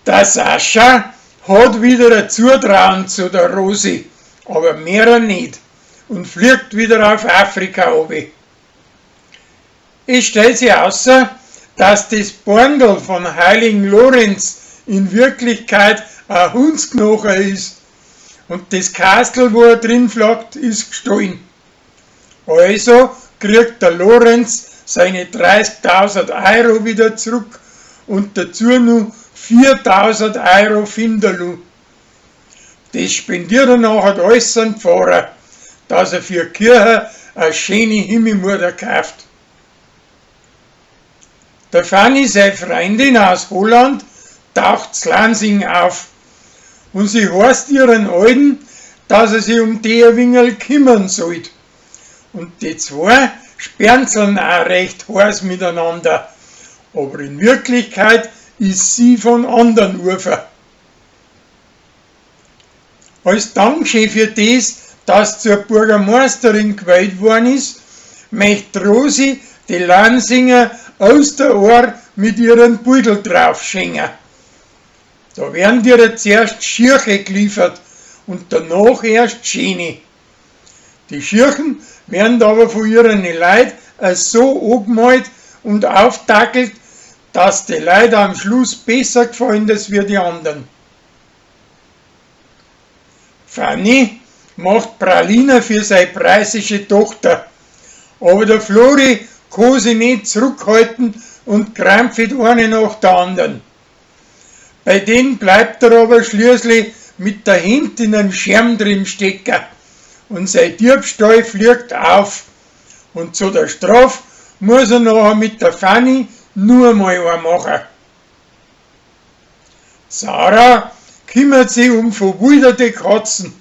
Der Sascha hat wieder ein Zutrauen zu der Rosi, aber mehr nicht, und fliegt wieder auf Afrika runter. Es stellt sich außer, dass das Borndl von Heiligen Lorenz in Wirklichkeit ein Hundsknochen ist und das Kastel, wo er drin flagt, ist gestohlen. Also kriegt der Lorenz seine 30.000 Euro wieder zurück und dazu noch 4.000 Euro Finderlu. Das spendiert er nachher alles an den Pfarrer, dass er für die Kirche eine schöne Himmelmutter kauft. Der Fanny, seine Freundin aus Holland, taucht in Lansing auf und sie heißt ihren Alten, dass er sich um die ein wenig kümmern soll. Und die zwei spernzeln auch recht heiß miteinander, aber in Wirklichkeit ist sie von anderen Ufer. Als Dankeschön für das, dass zur Bürgermeisterin gewählt worden ist, möchte Rosi die Lansinger Osterohr mit ihren Beutel drauf schenken. Da werden dir zuerst Schirche geliefert und danach erst Schäne. Die Schirchen werden aber von ihren Leuten so angemalt und auftackelt, dass die Leute am Schluss besser gefallen als wie die anderen. Fanny macht Pralinen für seine preisige Tochter, aber der Flori kann sich nicht zurückhalten und krampft eine nach der anderen. Bei denen bleibt er aber schließlich mit der Hand in einen Schirm drin stecken und sein Diebstahl fliegt auf. Und zu der Strafe muss er nachher mit der Fanny nur mal einen machen. Sarah kümmert sich um verwilderte Katzen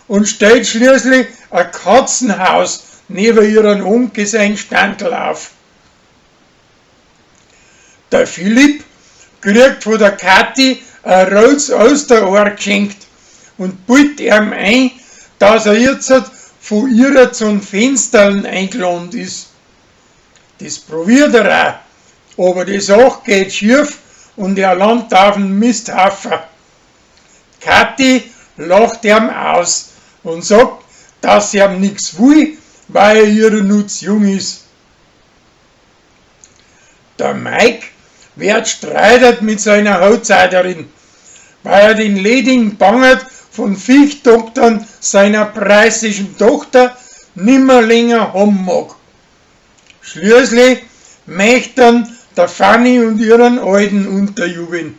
und stellt schließlich ein Katzenhaus neben ihren Onkel sein Standel auf. Der Philipp kriegt von der Kathi ein rotes Osterohr geschenkt und bildet ihm ein, dass er jetzt von ihr zum Fensterl eingeladen ist. Das probiert er auch, aber die Sache geht schief und er landet auf den Misthaufen. Kathi lacht ihm aus und sagt, dass sie ihm nichts will, weil er ihre Nutz jung ist. Der Mike wird streitet mit seiner Hautzeiderin, weil er den ledigen Bangert von Viechdoktern seiner preislichen Tochter nimmer länger haben mag. Schließlich möchten der Fanny und ihren Alten unterjubeln.